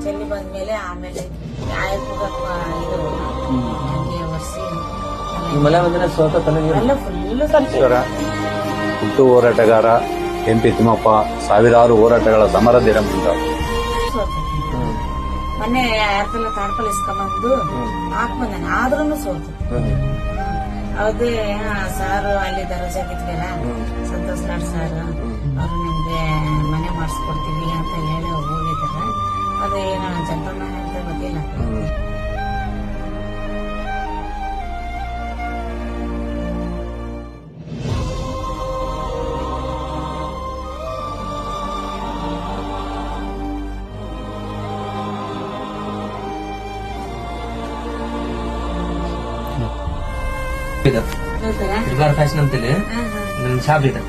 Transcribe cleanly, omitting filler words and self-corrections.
ಚೆಲ್ಲಿ ಬಂದ್ಮೇಲೆ ಆಮೇಲೆ ಇದು ಹಂಗೆ ಒರ್ಸಿ ಮಲೆ ಬಂದ್ರೆ ಸೋತ ಎಲ್ಲ ಫುಲ್ ಹುಟ್ಟು ಹೋರಾಟಗಾರ MP ತಿಮ್ಮಪ್ಪ ಸಾವಿರಾರು ಹೋರಾಟಗಳ ಸಮರದಿರ ಸೋತು. ಮೊನ್ನೆ ಯಾರ್ದೆಲ್ಲ ತಾಡ್ಪಲ್ ಇಸ್ಕೊಂಬಂದು ಹಾಕ್ಬಂದಾನೆ ಆದ್ರೂ ಸೋತು. ಅದೇ ಸಾರು ಅಲ್ಲಿ ದರೋಜಾಗಿದ್ವಲ್ಲ ಸಂತೋಷ್ ಲಾಡ್ ಸಾರ್ ಅವ್ರು ನಿಮ್ಗೆ ಮನೆ ಮಾಡಿಸ್ಕೊಡ್ತೀವಿ ಅಂತ ಹೇಳಿ ಹೋಗಿದ್ದಾರೆ. ಅದೇನೋ ಜಂಪಮ್ಮ ಅಂತ ಗೊತ್ತಿಲ್ಲ. ಫ್ಯಾಷನ್ ಅಂತೇಳಿ ಶಾಪ್ ಇದೆ.